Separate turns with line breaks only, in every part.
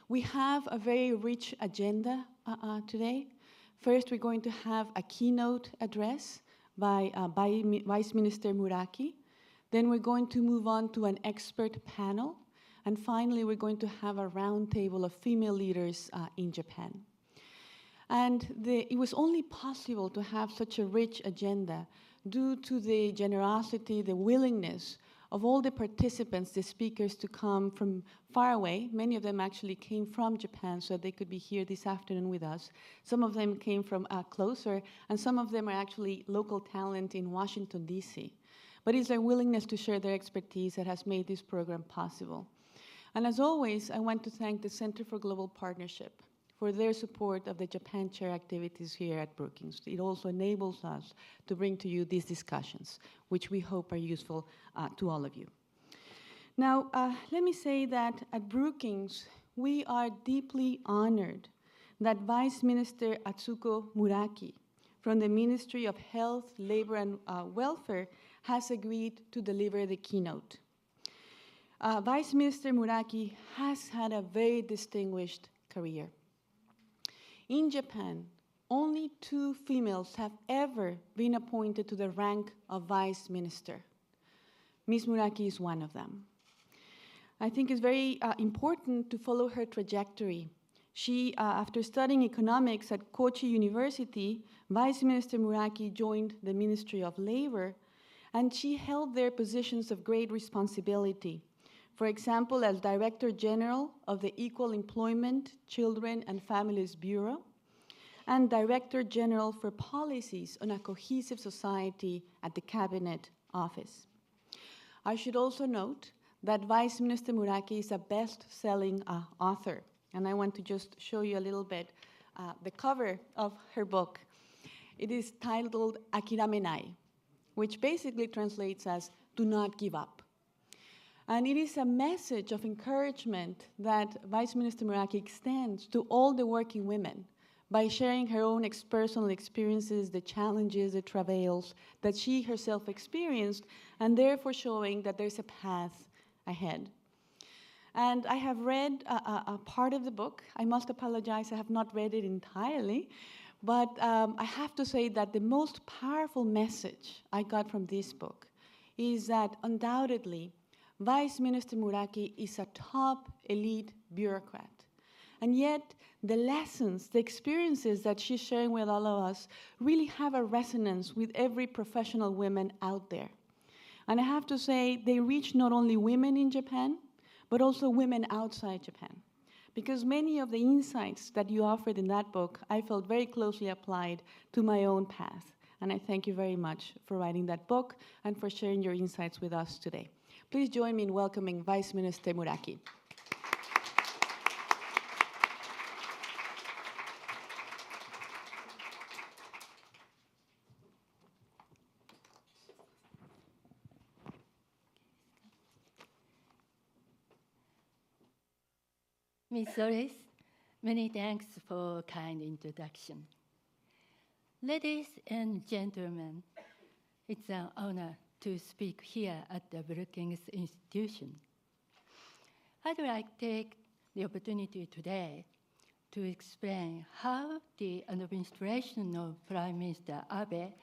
We have a very rich agenda today. First, we're going to have a keynote address by Vice Minister Muraki. Then we're going to move on to an expert panel. And finally, we're going to have a roundtable of female leaders in Japan. And it was only possible to have such a rich agenda due to the generosity, the willingness of all the participants, the speakers, to come from far away. Many of them actually came from Japan, so they could be here this afternoon with us. Some of them came from closer, and some of them are actually local talent in Washington, D.C. But it's their willingness to share their expertise that has made this program possible. And as always, I want to thank the Center for Global Partnership for their support of the Japan Chair activities here at Brookings. It also enables us to bring to you these discussions, which we hope are useful to all of you. Now, let me say that at Brookings, we are deeply honored that Vice Minister Atsuko Muraki from the Ministry of Health, Labor, and Welfare has agreed to deliver the keynote. Vice Minister Muraki has had a very distinguished career. In Japan, only 2 females have ever been appointed to the rank of vice minister. Ms. Muraki is one of them. I think it's very important to follow her trajectory. She, after studying economics at Kochi University, Vice Minister Muraki joined the Ministry of Labor, and she held there positions of great responsibility. For example, as Director General of the Equal Employment, Children and Families Bureau, and Director General for Policies on a Cohesive Society at the Cabinet Office. I should also note that Vice Minister Muraki is a best-selling author, and I want to just show you a little bit the cover of her book. It is titled Akiramenai, which basically translates as "Do not give up." And it is a message of encouragement that Vice Minister Muraki extends to all the working women by sharing her own personal experiences, the challenges, the travails that she herself experienced, and therefore showing that there's a path ahead. And I have read a part of the book. I must apologize, I have not read it entirely, but I have to say that the most powerful message I got from this book is that undoubtedly Vice Minister Muraki is a top elite bureaucrat. And yet, the lessons, the experiences that she's sharing with all of us really have a resonance with every professional woman out there. And I have to say, they reach not only women in Japan, but also women outside Japan. Because many of the insights that you offered in that book, I felt very closely applied to my own path. And I thank you very much for writing that book and for sharing your insights with us today. Please join me in welcoming Vice Minister Muraki.
Ms. Solis, many thanks for kind introduction. Ladies and gentlemen, it's an honor to speak here at the Brookings Institution. I'd like to take the opportunity today to explain how the administration of Prime Minister Abe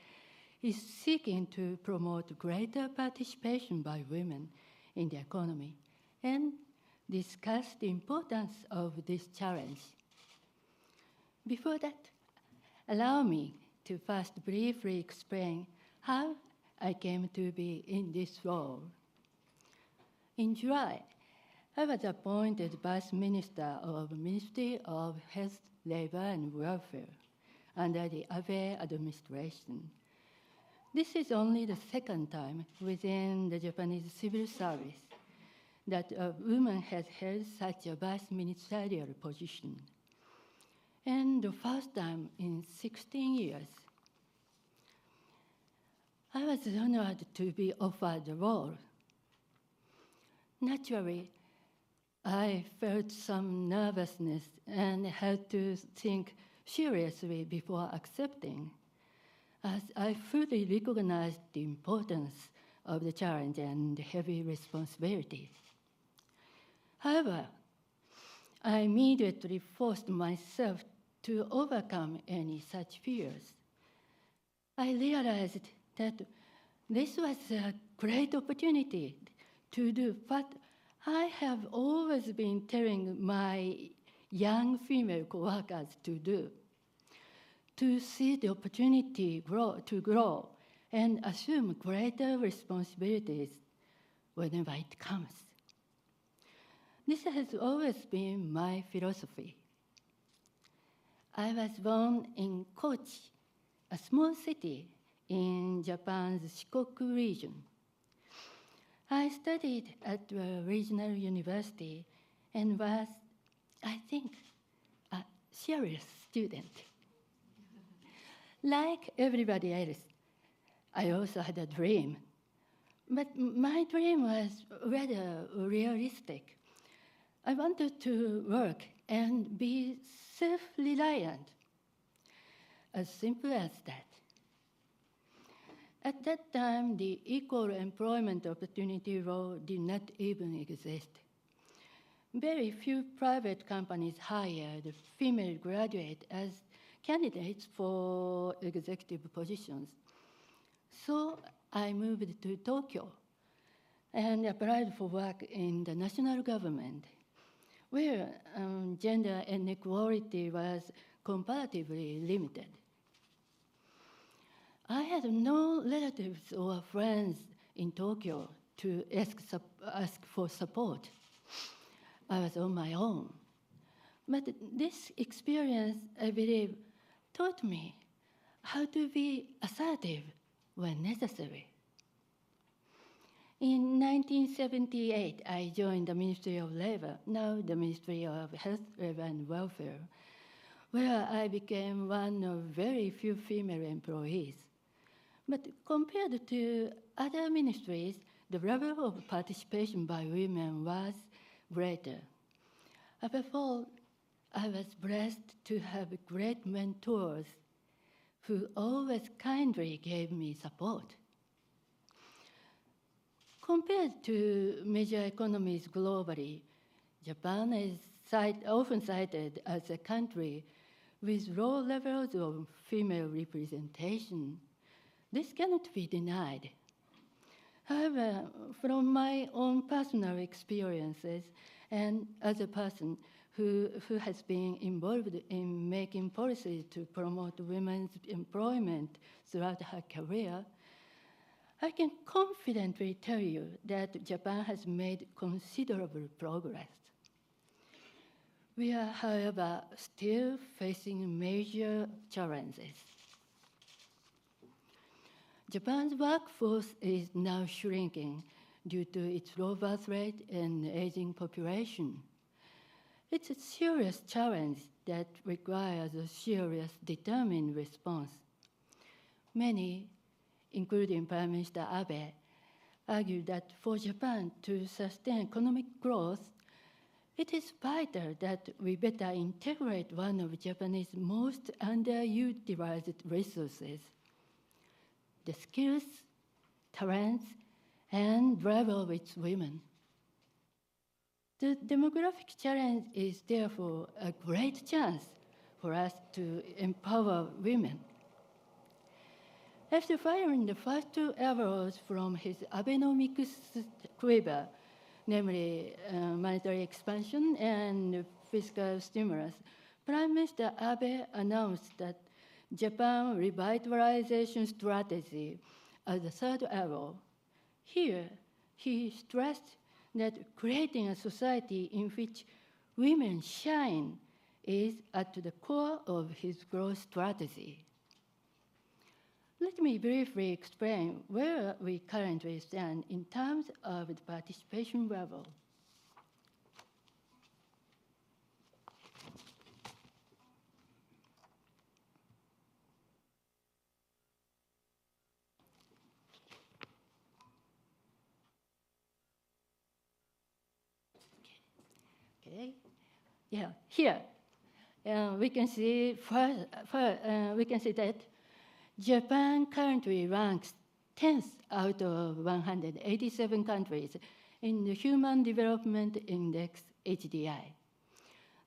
is seeking to promote greater participation by women in the economy and discuss the importance of this challenge. Before that, allow me to first briefly explain how I came to be in this role. In July, I was appointed Vice Minister of the Ministry of Health, Labor, and Welfare under the Abe administration. This is only the second time within the Japanese civil service that a woman has held such a vice ministerial position, and the first time in 16 years. I was honored to be offered the role. Naturally, I felt some nervousness and had to think seriously before accepting, as I fully recognized the importance of the challenge and the heavy responsibility. However, I immediately forced myself to overcome any such fears. I realized that this was a great opportunity to do what I have always been telling my young female coworkers to do, to see the opportunity to grow and assume greater responsibilities whenever it comes. This has always been my philosophy. I was born in Kochi, a small city in Japan's Shikoku region. I studied at a regional university and was, I think, a serious student. Like everybody else, I also had a dream. But my dream was rather realistic. I wanted to work and be self-reliant. As simple as that. At that time, the equal employment opportunity law did not even exist. Very few private companies hired female graduates as candidates for executive positions. So I moved to Tokyo and applied for work in the national government, where gender inequality was comparatively limited. I had no relatives or friends in Tokyo to ask for support. I was on my own. But this experience, I believe, taught me how to be assertive when necessary. In 1978, I joined the Ministry of Labor, now the Ministry of Health, Labor and Welfare, where I became one of very few female employees. But compared to other ministries, the level of participation by women was greater. Above all, I was blessed to have great mentors who always kindly gave me support. Compared to major economies globally, Japan is often cited as a country with low levels of female representation. This cannot be denied. However, from my own personal experiences and as a person who has been involved in making policies to promote women's employment throughout her career, I can confidently tell you that Japan has made considerable progress. We are, however, still facing major challenges. Japan's workforce is now shrinking due to its low birth rate and aging population. It's a serious challenge that requires a serious, determined response. Many, including Prime Minister Abe, argue that for Japan to sustain economic growth, it is vital that we better integrate one of Japan's most underutilized resources, the skills, talents, and drive of its women. The demographic challenge is therefore a great chance for us to empower women. After firing the first two arrows from his Abenomics quiver, namely monetary expansion and fiscal stimulus, Prime Minister Abe announced that Japan revitalization strategy as the third arrow. Here, he stressed that creating a society in which women shine is at the core of his growth strategy. Let me briefly explain where we currently stand in terms of the participation level. Okay. Yeah, here we can see that Japan currently ranks 10th out of 187 countries in the Human Development Index (HDI).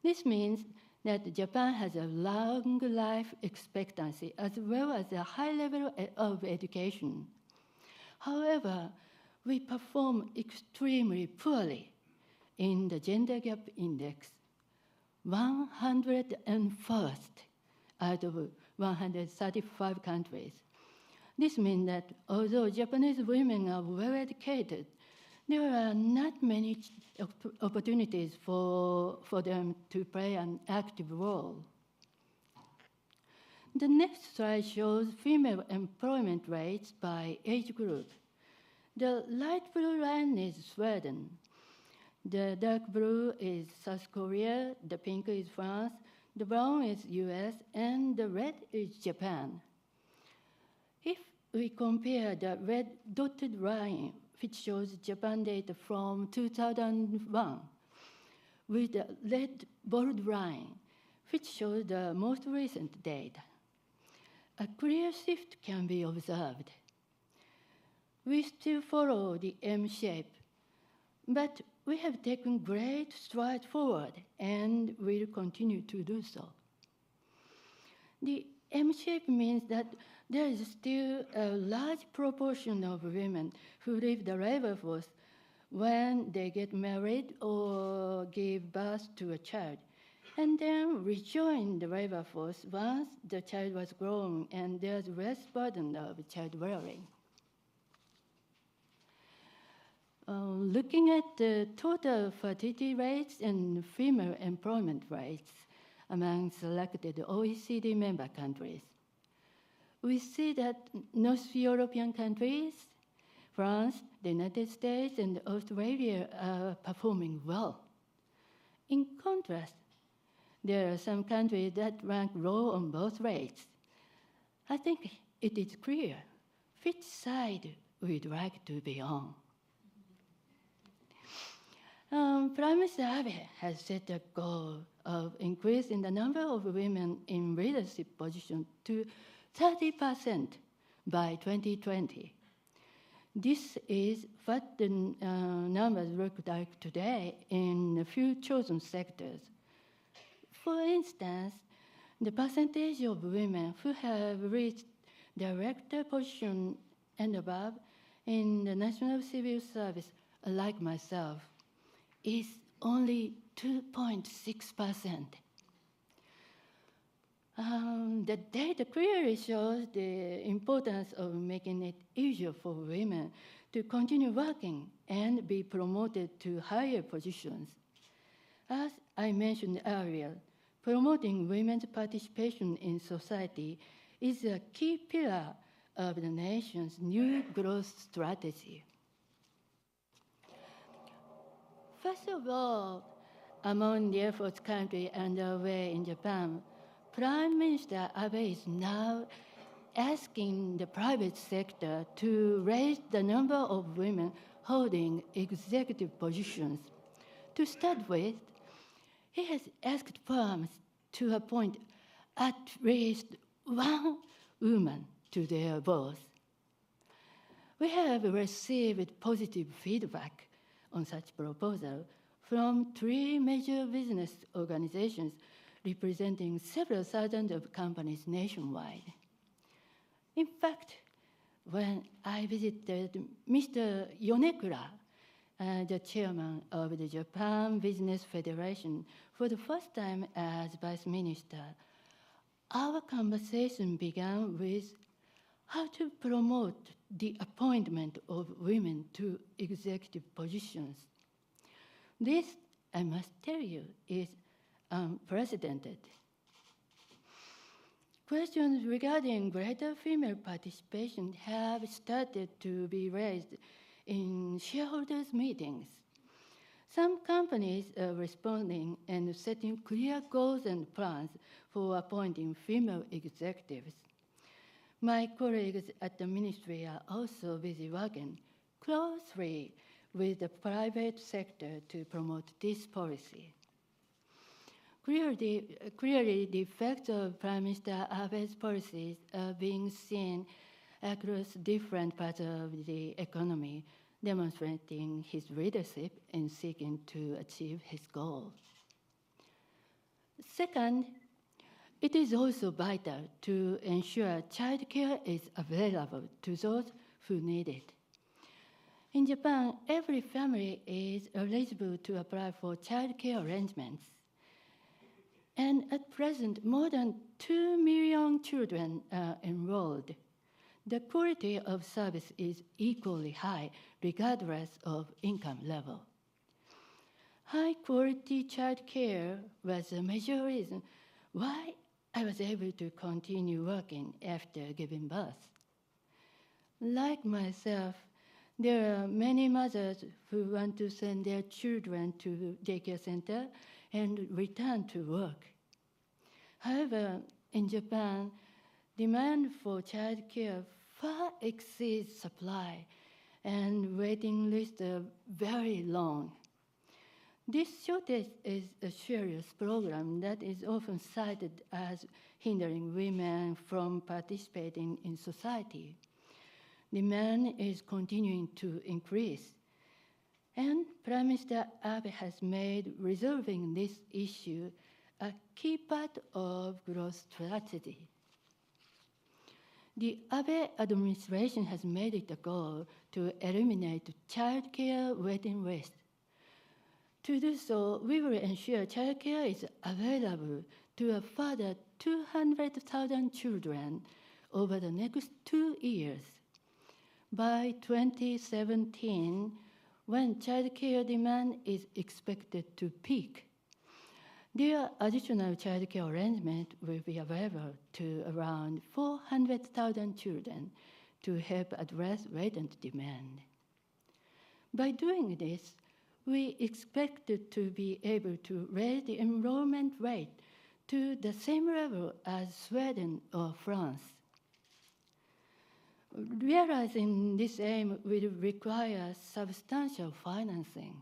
This means that Japan has a long life expectancy as well as a high level of education. However, we perform extremely poorly in the Gender Gap Index, 101st out of 135 countries. This means that although Japanese women are well educated, there are not many opportunities for them to play an active role. The next slide shows female employment rates by age group. The light blue line is Sweden. The dark blue is South Korea, the pink is France, the brown is US, and the red is Japan. If we compare the red dotted line, which shows Japan data from 2001, with the red bold line, which shows the most recent data, a clear shift can be observed. We still follow the M shape, but we have taken great strides forward and will continue to do so. The M shape means that there is still a large proportion of women who leave the labor force when they get married or give birth to a child, and then rejoin the labor force once the child was grown and there's less burden of child rearing. Looking at the total fertility rates and female employment rates among selected OECD member countries, we see that North European countries, France, the United States, and Australia are performing well. In contrast, there are some countries that rank low on both rates. I think it is clear which side we'd like to be on. Prime Minister Abe has set a goal of increasing the number of women in leadership positions to 30% by 2020. This is what the numbers look like today in a few chosen sectors. For instance, the percentage of women who have reached director position and above in the National Civil Service, like myself, is only 2.6%. The data clearly shows the importance of making it easier for women to continue working and be promoted to higher positions. As I mentioned earlier, promoting women's participation in society is a key pillar of the nation's new growth strategy. First of all, among the efforts currently underway in Japan, Prime Minister Abe is now asking the private sector to raise the number of women holding executive positions. To start with, he has asked firms to appoint at least one woman to their boards. We have received positive feedback on such proposal from 3 major business organizations representing several thousands of companies nationwide. In fact, when I visited Mr. Yonekura, the chairman of the Japan Business Federation, for the first time as vice minister, our conversation began with how to promote the appointment of women to executive positions. This, I must tell you, is unprecedented. Questions regarding greater female participation have started to be raised in shareholders' meetings. Some companies are responding and setting clear goals and plans for appointing female executives. My colleagues at the ministry are also busy working closely with the private sector to promote this policy. Clearly, the effects of Prime Minister Abe's policies are being seen across different parts of the economy, demonstrating his leadership in seeking to achieve his goals. Second, it is also vital to ensure childcare is available to those who need it. In Japan, every family is eligible to apply for childcare arrangements. And at present, more than 2 million children are enrolled. The quality of service is equally high, regardless of income level. High-quality childcare was a major reason why I was able to continue working after giving birth. Like myself, there are many mothers who want to send their children to daycare center and return to work. However, in Japan, demand for childcare far exceeds supply, and waiting lists are very long. This shortage is a serious problem that is often cited as hindering women from participating in society. Demand is continuing to increase, and Prime Minister Abe has made resolving this issue a key part of growth strategy. The Abe administration has made it a goal to eliminate childcare waiting lists. To do so, we will ensure childcare is available to a further 200,000 children over the next 2 years. By 2017, when childcare demand is expected to peak, their additional childcare arrangement will be available to around 400,000 children to help address latent demand. By doing this, we expected to be able to raise the enrollment rate to the same level as Sweden or France. Realizing this aim will require substantial financing.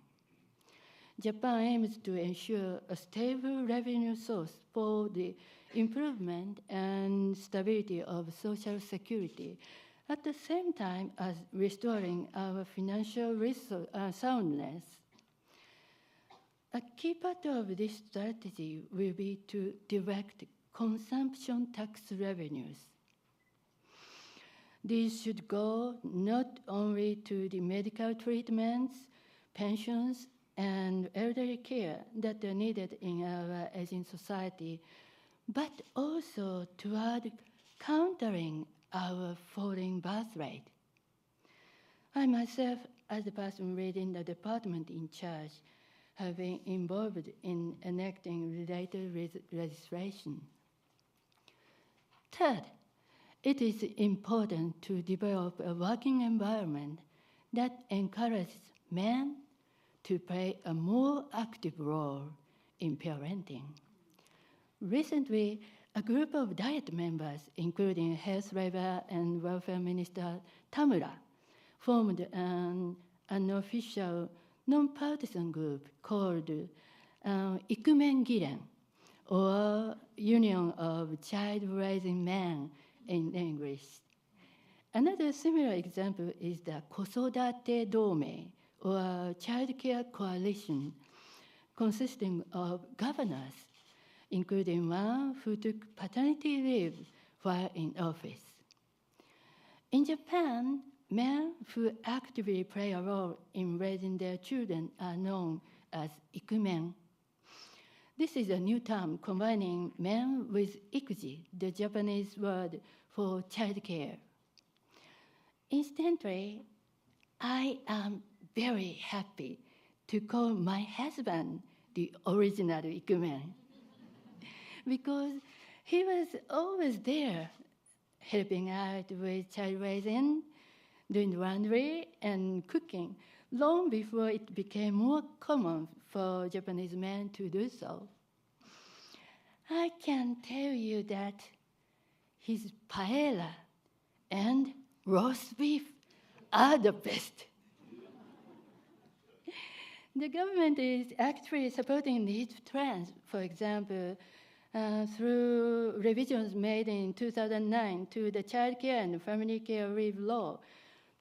Japan aims to ensure a stable revenue source for the improvement and stability of social security, at the same time as restoring our financial soundness. A key part of this strategy will be to direct consumption tax revenues. These should go not only to the medical treatments, pensions, and elderly care that are needed in our aging society, but also toward countering our falling birth rate. I myself, as the person leading the department in charge, have been involved in enacting related legislation. Third, it is important to develop a working environment that encourages men to play a more active role in parenting. Recently, a group of Diet members, including Health, Labor, and Welfare Minister Tamura, formed an unofficial non-partisan group called Ikumen Giren, or Union of Child-Raising Men in English. Another similar example is the Kosodate Dome, or Childcare Coalition, consisting of governors, including one who took paternity leave while in office. In Japan, men who actively play a role in raising their children are known as ikumen. This is a new term combining men with ikuji, the Japanese word for childcare. Instantly, I am very happy to call my husband the original ikumen because he was always there helping out with child raising, doing laundry and cooking long before it became more common for Japanese men to do so. I can tell you that his paella and roast beef are the best. The government is actually supporting these trends, for example, through revisions made in 2009 to the Childcare and Family Care Leave Law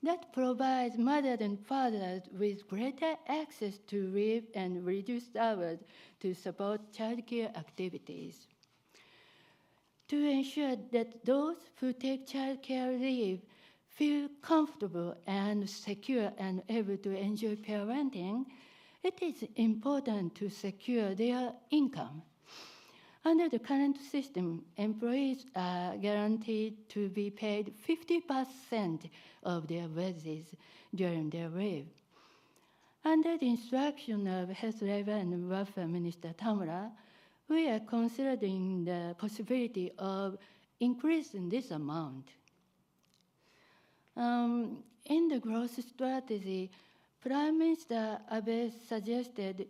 that provides mothers and fathers with greater access to leave and reduced hours to support childcare activities. To ensure that those who take childcare leave feel comfortable and secure and able to enjoy parenting, it is important to secure their income. Under the current system, employees are guaranteed to be paid 50% of their wages during their leave. Under the instruction of Health, Labor and Welfare Minister Tamura, we are considering the possibility of increasing this amount. In the growth strategy, Prime Minister Abe suggested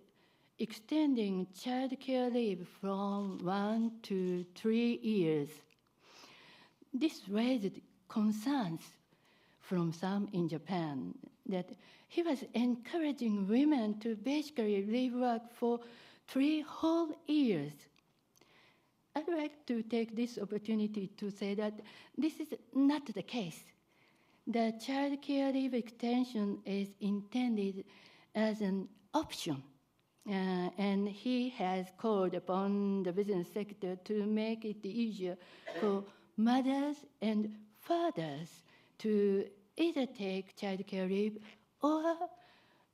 extending child care leave from 1 to 3 years. This raised concerns from some in Japan that he was encouraging women to basically leave work for 3 whole years. I'd like to take this opportunity to say that this is not the case. The child care leave extension is intended as an option. And he has called upon the business sector to make it easier for mothers and fathers to either take childcare leave or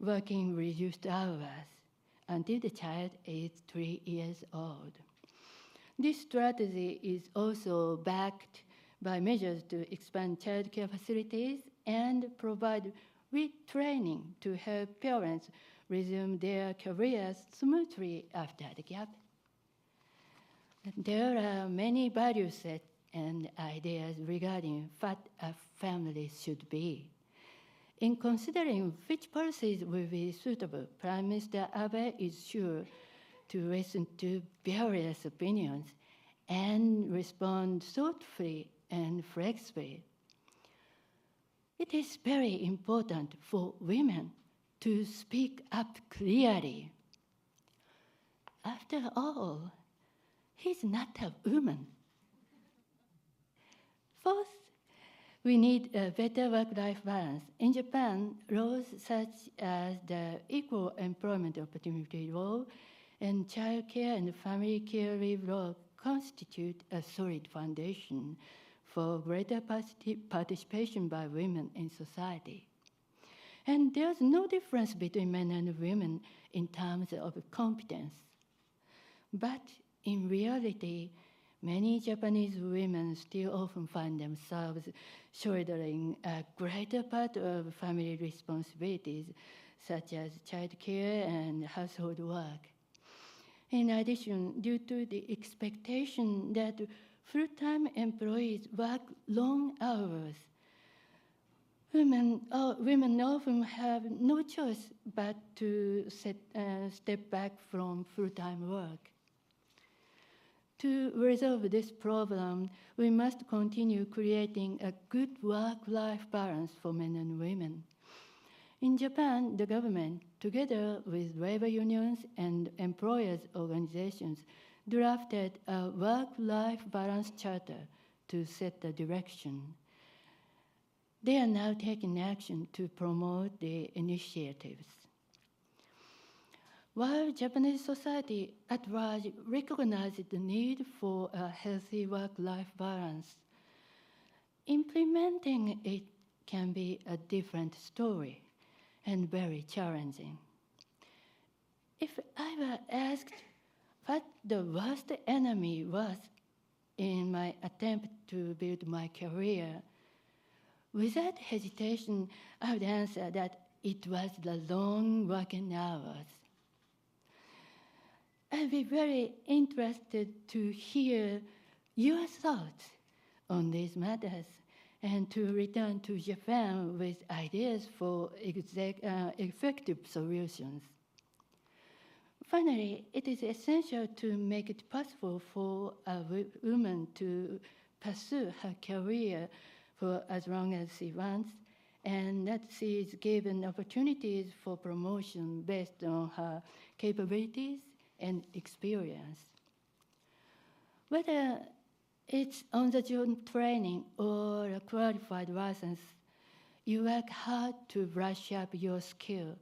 working reduced hours until the child is 3 years old. This strategy is also backed by measures to expand childcare facilities and provide retraining to help parents resume their careers smoothly after the gap. There are many value sets and ideas regarding what a family should be. In considering which policies will be suitable, Prime Minister Abe is sure to listen to various opinions and respond thoughtfully and flexibly. It is very important for women to speak up clearly. After all, he's not a woman. Fourth, we need a better work-life balance. In Japan, laws such as the Equal Employment Opportunity Law and Child Care and Family Care Leave Law constitute a solid foundation for greater participation by women in society. And there's no difference between men and women in terms of competence. But in reality, many Japanese women still often find themselves shouldering a greater part of family responsibilities, such as childcare and household work. In addition, due to the expectation that full-time employees work long hours, women often have no choice but to step back from full-time work. To resolve this problem, we must continue creating a good work-life balance for men and women. In Japan, the government, together with labor unions and employers' organizations, drafted a work-life balance charter to set the direction. They are now taking action to promote the initiatives. While Japanese society at large recognizes the need for a healthy work-life balance, implementing it can be a different story and very challenging. If I were asked what the worst enemy was in my attempt to build my career, without hesitation, I would answer that it was the long working hours. I'd be very interested to hear your thoughts on these matters and to return to Japan with ideas for effective solutions. Finally, it is essential to make it possible for a woman to pursue her career for as long as she wants, and that she is given opportunities for promotion based on her capabilities and experience. Whether it's on-the-job training or a qualified license, you work hard to brush up your skill,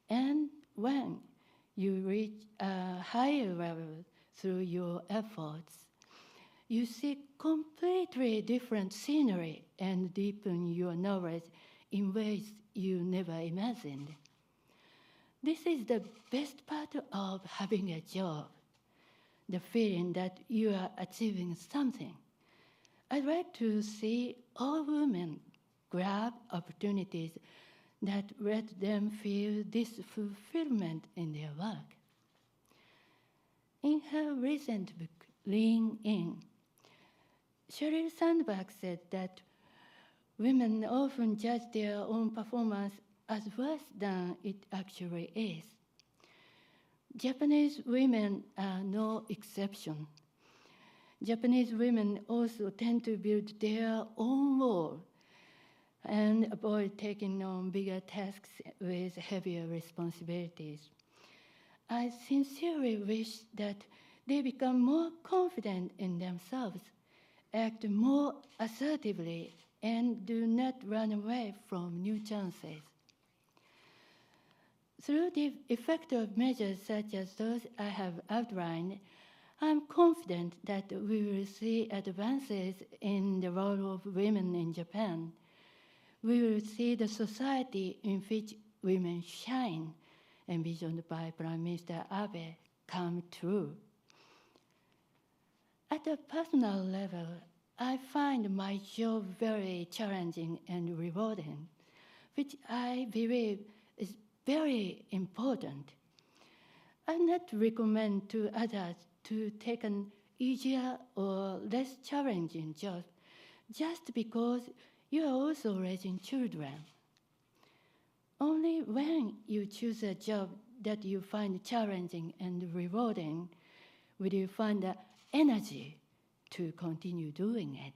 and when you reach a higher level through your efforts, you see completely different scenery and deepen your knowledge in ways you never imagined. This is the best part of having a job, the feeling that you are achieving something. I'd like to see all women grab opportunities that let them feel this fulfillment in their work. In her recent book, Lean In, Sheryl Sandberg said that women often judge their own performance as worse than it actually is. Japanese women are no exception. Japanese women also tend to build their own wall and avoid taking on bigger tasks with heavier responsibilities. I sincerely wish that they become more confident in themselves, act more assertively, and do not run away from new chances. Through the effective measures such as those I have outlined, I'm confident that we will see advances in the role of women in Japan. We will see the society in which women shine, envisioned by Prime Minister Abe, come true. At a personal level, I find my job very challenging and rewarding, which I believe is very important. I not recommend to others to take an easier or less challenging job just because you are also raising children. Only when you choose a job that you find challenging and rewarding will you find the energy to continue doing it.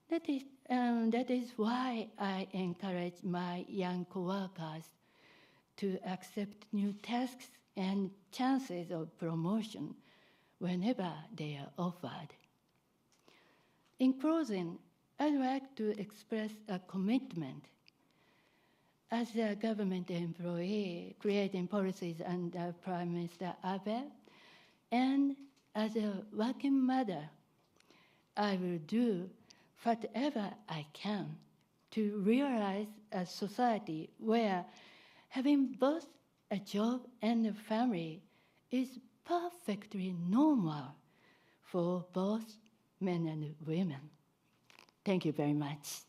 That is why I encourage my young coworkers to accept new tasks and chances of promotion whenever they are offered. In closing, I'd like to express a commitment. As a government employee creating policies under Prime Minister Abe, and as a working mother, I will do whatever I can to realize a society where having both a job and a family is perfectly normal for both men and women. Thank you very much.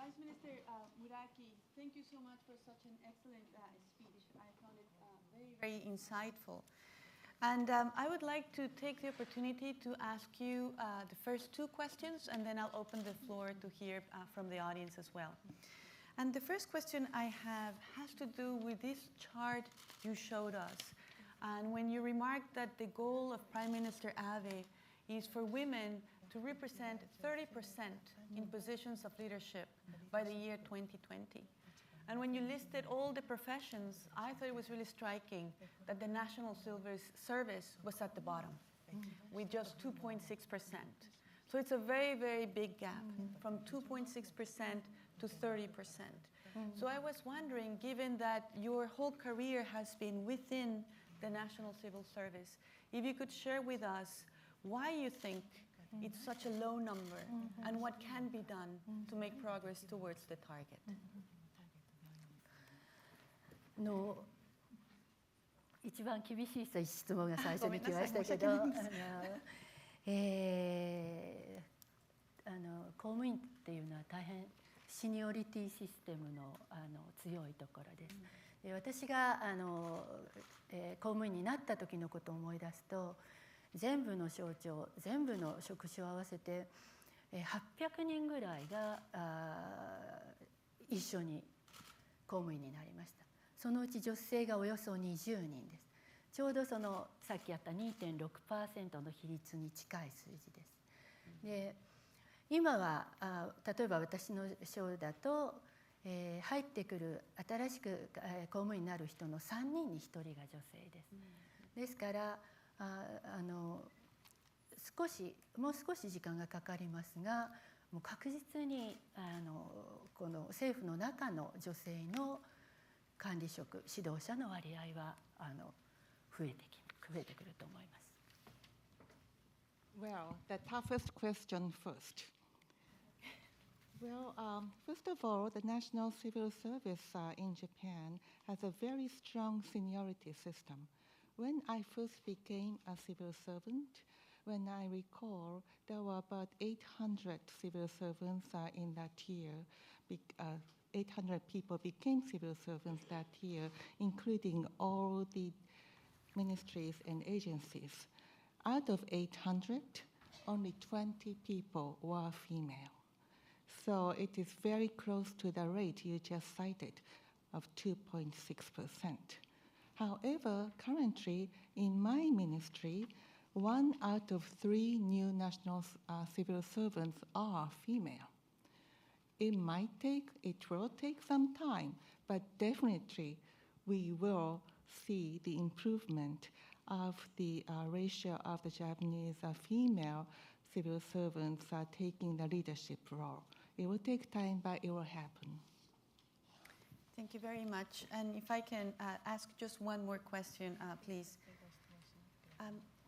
Vice Minister Muraki, thank you so much for such an excellent speech. I found it very insightful. And I would like to take the opportunity to ask you the first two questions, and then I'll open the floor to hear from the audience as well. And the first question I have has to do with this chart you showed us. And when you remarked that the goal of Prime Minister Abe is for women to represent 30% in positions of leadership by the year 2020. And when you listed all the professions, I thought it was really striking that the National Service was at the bottom with just 2.6%. So it's a very big gap from 2.6% to 30%. So I was wondering, given that your whole career has been within the National Civil Service, if you could share with us why you think it's such a low number and what can be done to make progress towards the target.
No, 一番厳しい質問が最初に来ましたけど、公務員っていうのは大変シニオリティシステムの強いところです。で、私が公務員になった時のことを思い出すと、全部の省庁、全部の職種を合わせて800人ぐらいが一緒に公務員になりました。そのうち女性がおよそ20人です。ちょうどさっきやった 2.6% の比率に近い数字です。で、今は例えば私の省だと、入ってくる新しく公務員になる人の3人に1人が女性です。ですからもう少し時間がかかりますが、もう確実にこの政府の中の女性の管理職、指導者の割合は増えてくると思います。
Well, the toughest question first. Well, first of all, the National Civil Service in Japan has a very strong seniority system. When I first became a civil servant, when I recall, there were about 800 civil servants in that year. 800 people became civil servants that year, including all the ministries and agencies. Out of 800, only 20 people were female. So it is very close to the rate you just cited of 2.6%. However, currently in my ministry, 1 out of 3 new national civil servants are female. It will take some time, but definitely we will see the improvement of the ratio of the Japanese female civil servants taking the leadership role. It will take time, but it will happen.
Thank you very much. And if I can ask just one more question, please.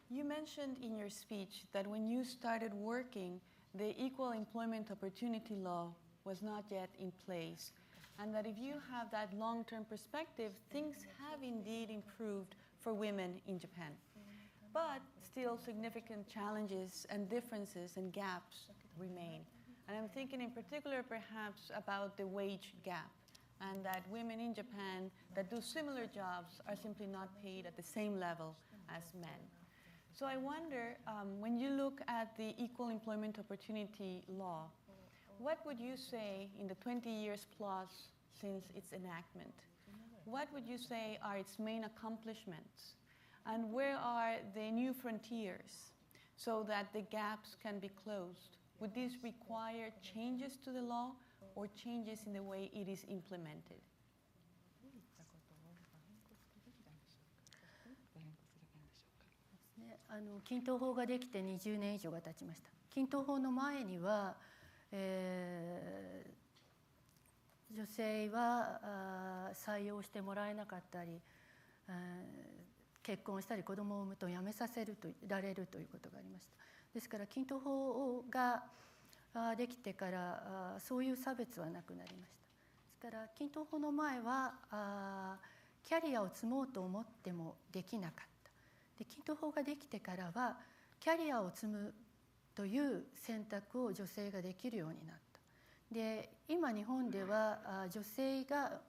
You mentioned in your speech that when you started working, the Equal Employment Opportunity Law was not yet in place, and that if you have that long-term perspective, things have indeed improved for women in Japan. But still significant challenges and differences and gaps remain. And I'm thinking in particular perhaps about the wage gap, and that women in Japan that do similar jobs are simply not paid at the same level as men. So I wonder, when you look at the Equal Employment Opportunity Law, what would you say in the 20 years plus since its enactment? What would you say are its main accomplishments? And where are the new frontiers so that the gaps can be closed? Would this require changes to the law or changes in the way it is implemented?
均等法ができて20年以上が経ちました。均等法の前には、女性は採用してもらえなかったり、結婚したり子供を産むと辞めさせられるということがありました。ですから均等法ができてからそういう差別はなくなりました。ですから均等法の前はキャリアを積もうと思ってもできなかった。で、均等法ができてからはキャリアを積むという選択を女性ができるようになった。で、今日本では女性が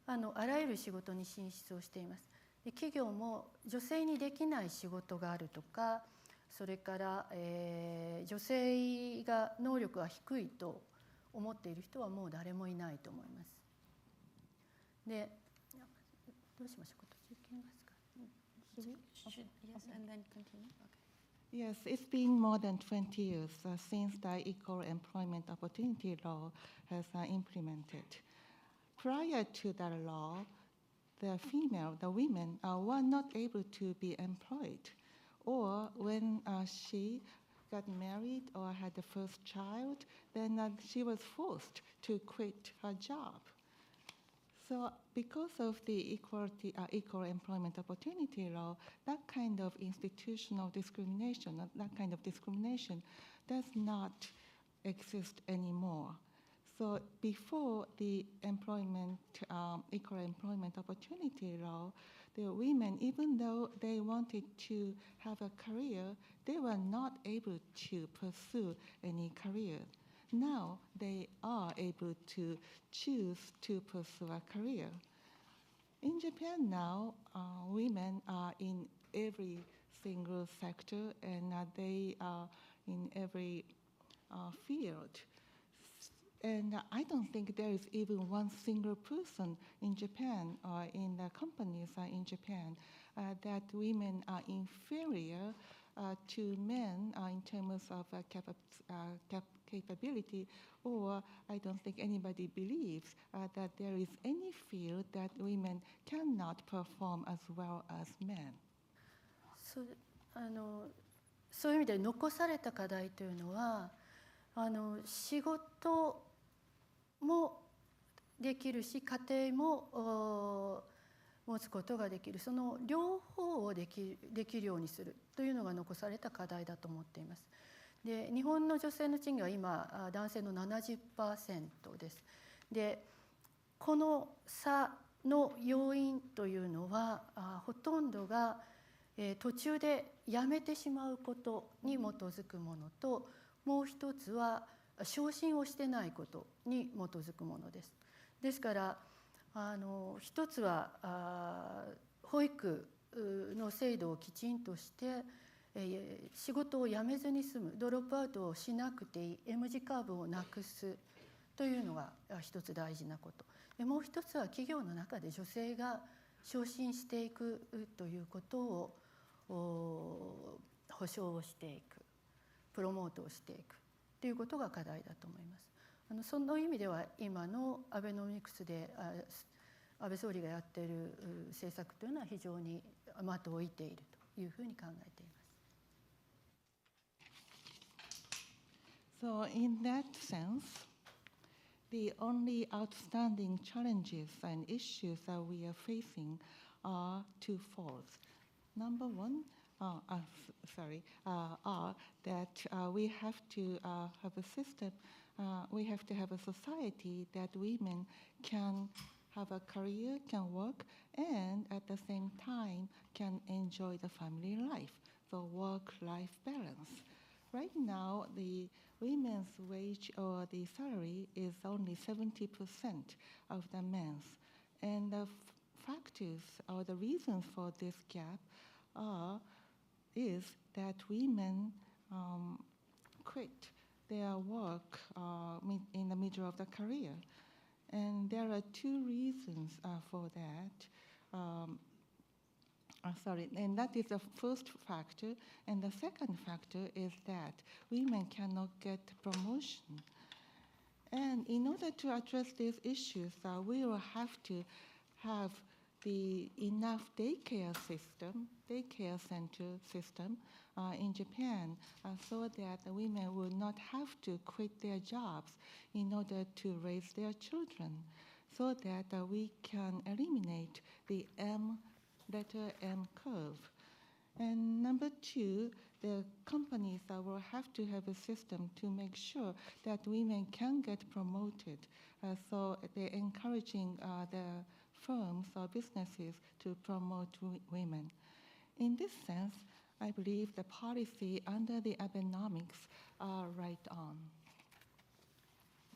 あらゆる仕事に進出をしています。で、企業も女性にできない仕事があるとか、それから、女性が能力が低いと思っている人はもう誰もいないと思います。で、どうしましょうか。途中切りますか。
Yes, and then continue. Okay.
Yes, it's been more than 20 years since the Equal Employment Opportunity Law has implemented. Prior to the law, the women were not able to be employed, or when she got married or had the first child, then she was forced to quit her job. So because of the Equal Employment Opportunity Law, that kind of institutional discrimination, that kind of discrimination does not exist anymore. So before the Equal Employment Opportunity Law, the women, even though they wanted to have a career, they were not able to pursue any career. Now they are able to choose to pursue a career. In Japan now, women are in every single sector, and they are in every field. And I don't think there is even one single person in Japan or in the companies in Japan that women are inferior to men in terms of capability, or I don't think anybody believes that there is any field that women cannot perform as well as men.
そういう意味で残された課題というのは仕事もできるし家庭も持つことができる、その両方をできるようにするというのが残された課題だと思っています。で、日本の女性の賃金は今男性の 70% です。で、この差の要因というのはほとんどが途中で辞めてしまうことに基づくものと、もう一つは昇進をしてないことに基づくものです。ですから一つは保育の制度をきちんとして仕事を辞めずに済む、ドロップアウトをしなくていい M 字カーブをなくすというのが一つ大事なこと。もう一つは企業の中で女性が昇進していくということを保障をしていく、プロモートをしていくということが課題だと思います。その意味では今のアベノミクスで安倍総理がやっている政策というのは非常に的を射ているというふうに考えています。
So in that sense, the only outstanding challenges and issues that we are facing are twofold. Number one, are that we have to have a system, we have to have a society that women can have a career, can work, and at the same time can enjoy the family life, so work-life balance. Right now, the women's wage or the salary is only 70% of the men's. And the factors or the reasons for this gap is that women quit their work in the middle of the career. And there are two reasons for that. And that is the first factor. And the second factor is that women cannot get promotion. And in order to address these issues, we will have to have the enough daycare center system in Japan so that the women will not have to quit their jobs in order to raise their children, so that we can eliminate the letter M curve. And number two, the companies will have to have a system to make sure that women can get promoted. So they're encouraging the firms or businesses to promote women. In this sense, I believe the policy under the Abenomics are right on.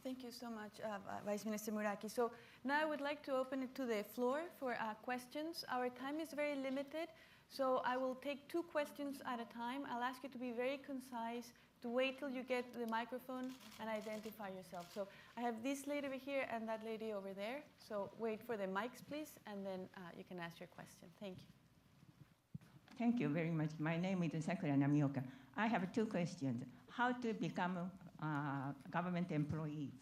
Thank you so much, Vice Minister Muraki. So now I would like to open it to the floor for questions. Our time is very limited, so I will take 2 questions at a time. I'll ask you to be very concise, to wait till you get the microphone and identify yourself. So I have this lady over here and that lady over there. So wait for the mics, please, and then you can ask your question. Thank you.
Thank you very much. My name is Sakura Namioka. I have 2 questions. How to become government employees?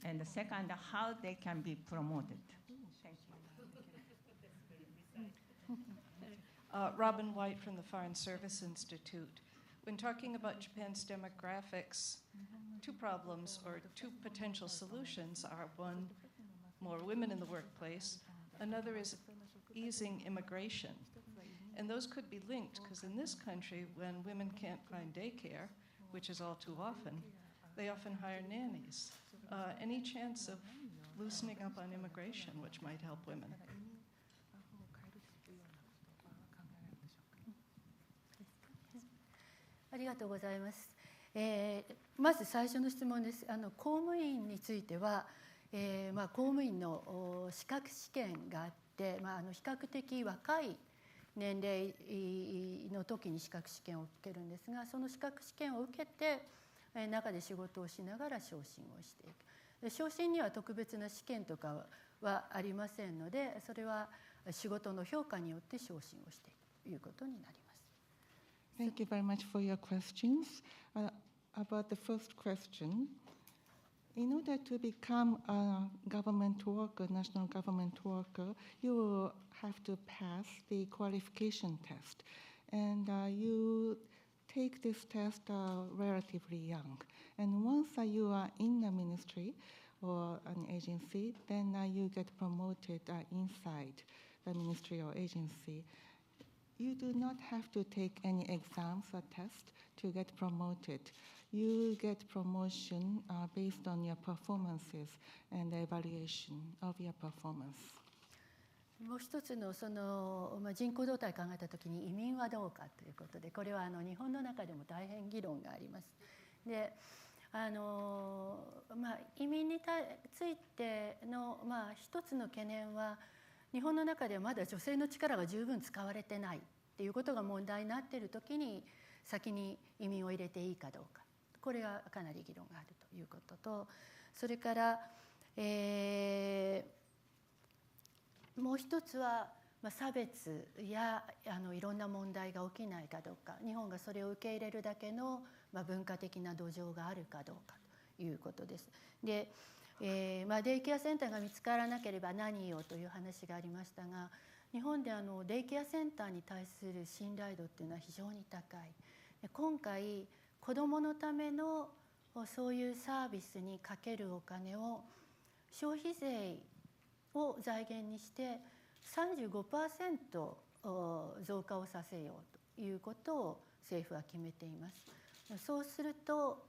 And the second, how they can be promoted? Thank you.
Robin White from the Foreign Service Institute. When talking about Japan's demographics, 2 problems or 2 potential solutions are: one, more women in the workplace. Another is easing immigration. And those could be linked, because in this country, when women can't find daycare, which is all too often, they often hire nannies. Any chance of loosening up on immigration, which might help women?
りがとうございます。まず最初の質問です。公務員については、公務員の資格試験があって、比較的若い年齢の時に資格試験を受けるんですが、その資格試験を受けて中で仕事をしながら昇進をしていく。昇進には特別な試験とかはありませんので、それは仕事の評価によって昇進をしていくということになります。
Thank you very much for your questions. About the first question, in order to become a government worker, national government worker, you will have to pass the qualification test. And you take this test relatively young. And once you are in a ministry or an agency, then you get promoted inside the ministry or agency. You do not have to take any exams or tests to get promoted. You get promotion based on your performances and the evaluation of your performance.
もう一つの人口動態を考えたときに移民はどうかということで、これは日本の中でも大変議論があります。で、移民についての一つの懸念は、日本の中ではまだ女性の力が十分使われてないっていうことが問題になっているときに、先に移民を入れていいかどうか、これがかなり議論があるということと、それから、もう一つは差別やいろんな問題が起きないかどうか、日本がそれを受け入れるだけの文化的な土壌があるかどうかということです。で、デイケアセンターが見つからなければ何をという話がありましたが、日本でデイケアセンターに対する信頼度っていうのは非常に高い。今回子どものためのそういうサービスにかけるお金を消費税を財源にして 35% 増加をさせようということを政府は決めています。そうすると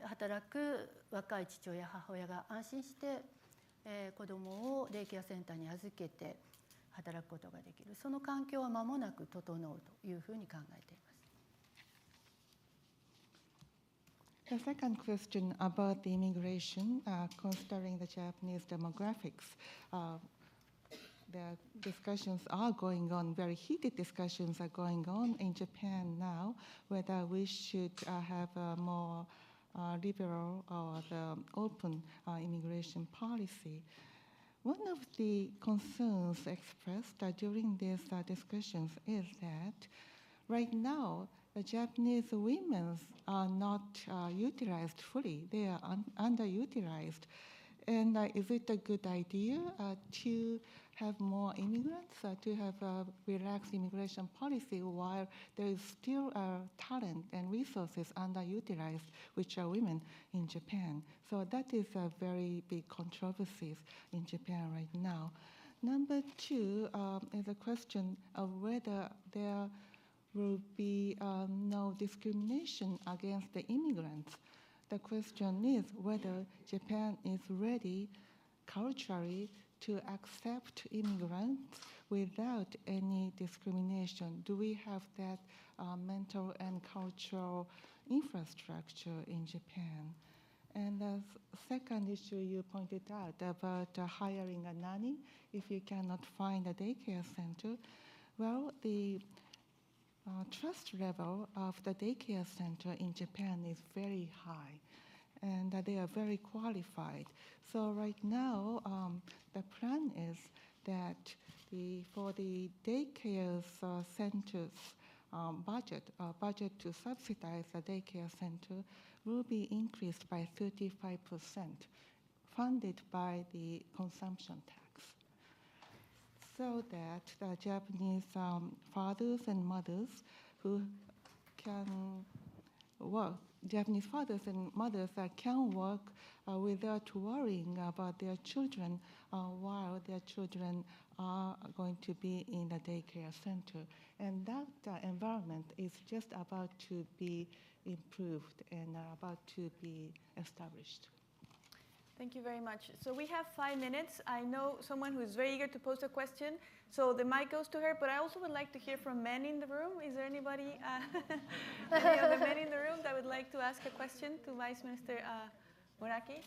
働く若い父親母親が安心して、子どもをデイケアセンターに預けて働くことができる、その環境は間もなく整うというふうに考えています。
The second question about the immigration, considering the Japanese demographics, the discussions are going on, very heated discussions are going on in Japan now, whether we should have a more liberal or the open immigration policy. One of the concerns expressed during these discussions is that right now, the Japanese women are not utilized fully. They are underutilized. And is it a good idea to have more immigrants, to have a relaxed immigration policy while there is still talent and resources underutilized, which are women in Japan? So that is a very big controversy in Japan right now. Number two is a question of whether there will be no discrimination against the immigrants. The question is whether Japan is ready culturally to accept immigrants without any discrimination. Do we have that mental and cultural infrastructure in Japan? And the second issue you pointed out about hiring a nanny if you cannot find a daycare center, well, the trust level of the daycare center in Japan is very high, and they are very qualified. So right now, the plan is that for the daycare centers budget to subsidize the daycare center will be increased by 35%, funded by the consumption tax, so that the Japanese fathers and mothers who can work, Japanese fathers and mothers can work without worrying about their children while their children are going to be in the daycare center. And that environment is just about to be improved and about to be established.
Thank you very much. So we have 5 minutes. I know someone who is very eager to pose a question, so the mic goes to her, but I also would like to hear from men in the room. Is there anybody, any of the men in the room that would like to ask a question to Vice Minister Muraki?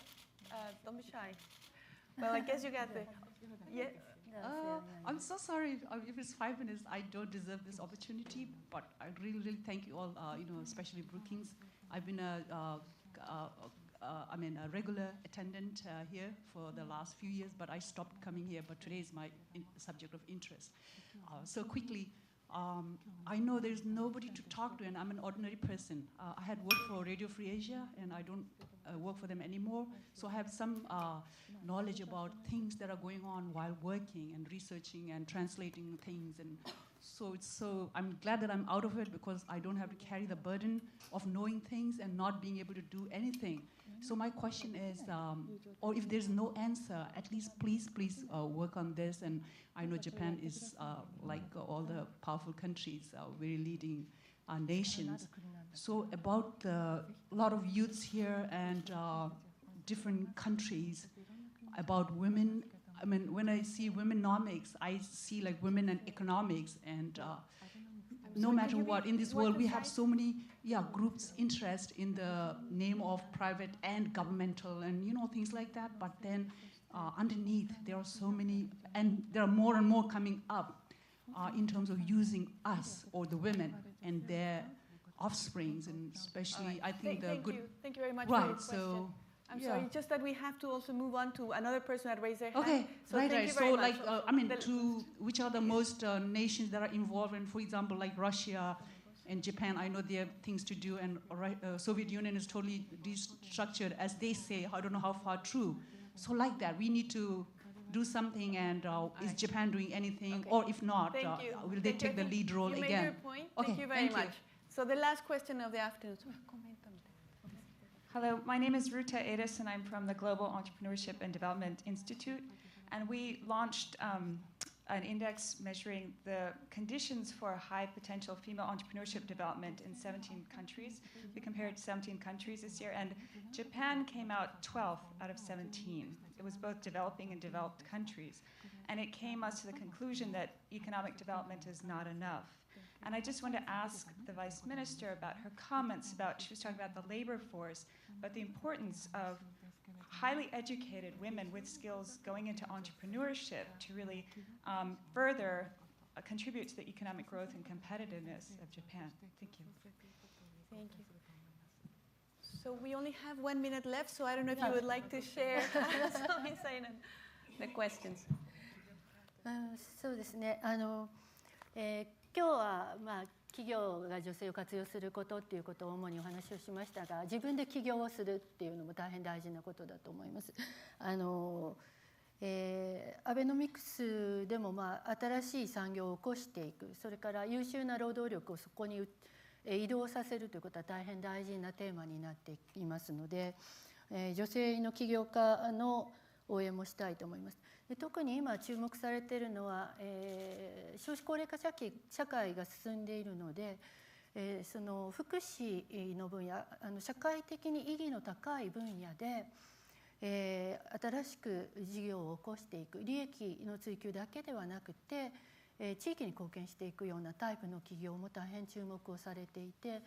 Don't be shy. Well, I guess you got the... Yeah.
I'm so sorry if it's 5 minutes. I don't deserve this opportunity, but I really, really thank you all. Especially Brookings. I've been a regular attendant here for the last few years, but I stopped coming here. But today is my subject of interest. So quickly, I know there's nobody to talk to, and I'm an ordinary person. I had worked for Radio Free Asia, and I don't work for them anymore. So I have some knowledge about things that are going on while working and researching and translating things. And so I'm glad that I'm out of it, because I don't have to carry the burden of knowing things and not being able to do anything. So my question is, or if there's no answer, at least please work on this. And I know Japan is like all the powerful countries, very leading nations. So about a lot of youths here and different countries, about women. I mean, when I see womenomics, I see like women and economics, and no matter what, in this world, we have so many groups interest in the name of private and governmental and things like that. But then underneath, there are so many, and there are more and more coming up in terms of using us or the women and their offsprings, and especially I think
Thank you very much for your question.
So
I'm sorry, just that we have to also move on to another person that raised their hand.
Okay,
So
right.
thank you
So
very
like,
much.
to which are the most nations that are involved in, for example, like Russia and Japan? I know they have things to do, and Soviet Union is totally destructured, as they say. I don't know how far true. So like that, we need to do something, and is Japan doing anything? Okay. Or if not, will they take the lead role again?
You made your point.
Okay,
thank you very much. So the last question of the afternoon.
Hello, my name is Ruta Edis, and I'm from the Global Entrepreneurship and Development Institute. And we launched an index measuring the conditions for high potential female entrepreneurship development in 17 countries. We compared 17 countries this year, and Japan came out 12th out of 17. It was both developing and developed countries. And it came us to the conclusion that economic development is not enough. And I just want to ask the Vice Minister about her comments about, she was talking about the labor force, but the importance of highly educated women with skills going into entrepreneurship to really further contribute to the economic growth and competitiveness of Japan. Thank you.
Thank you. So we only have 1 minute left, so I don't know if you would like to share some insight on the questions.
そうですね。今日は企業が女性を活用することっていうことを主にお話をしましたが、自分で起業をするっていうのも大変大事なことだと思います。アベノミクスでも新しい産業を起こしていく、それから優秀な労働力をそこに移動させるということは大変大事なテーマになっていますので、女性の起業家の応援もしたいと思います。で特に今注目されているのは、少子高齢化社会が進んでいるので、その福祉の分野、社会的に意義の高い分野で、新しく事業を起こしていく、利益の追求だけではなくて、地域に貢献していくようなタイプの企業も大変注目をされていて、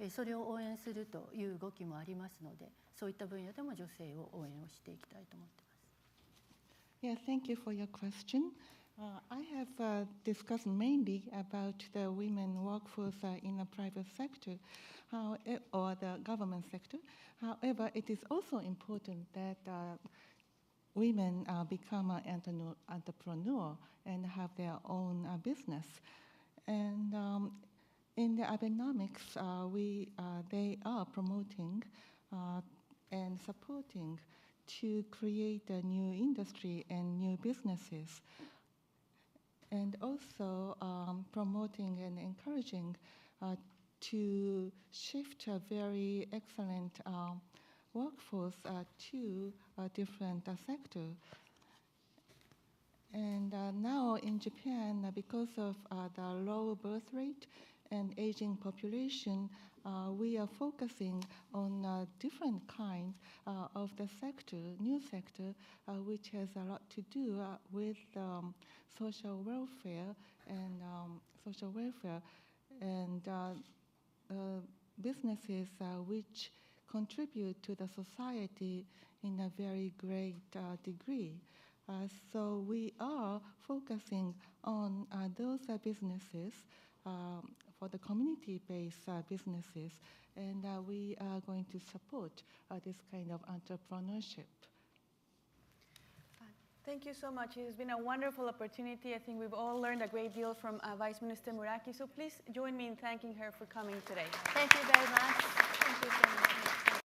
それを応援するという動きもありますので、そういった分野でも女性を応援をしていきたいと思っています。
Yeah, thank you for your question. I have discussed mainly about the women workforce in the private sector or the government sector. However, it is also important that women become an entrepreneur and have their own business. And in the Abenomics, they are promoting and supporting to create a new industry and new businesses, and also promoting and encouraging to shift a very excellent workforce to a different sector. And now in Japan, because of the low birth rate and aging population, we are focusing on different kinds of the sector, new sector, which has a lot to do with social welfare and businesses which contribute to the society in a very great degree. So we are focusing on those businesses for the community-based businesses, and we are going to support this kind of entrepreneurship.
Thank you so much. It has been a wonderful opportunity. I think we've all learned a great deal from Vice Minister Muraki, so please join me in thanking her for coming today.
Thank you very much.
Thank you so much.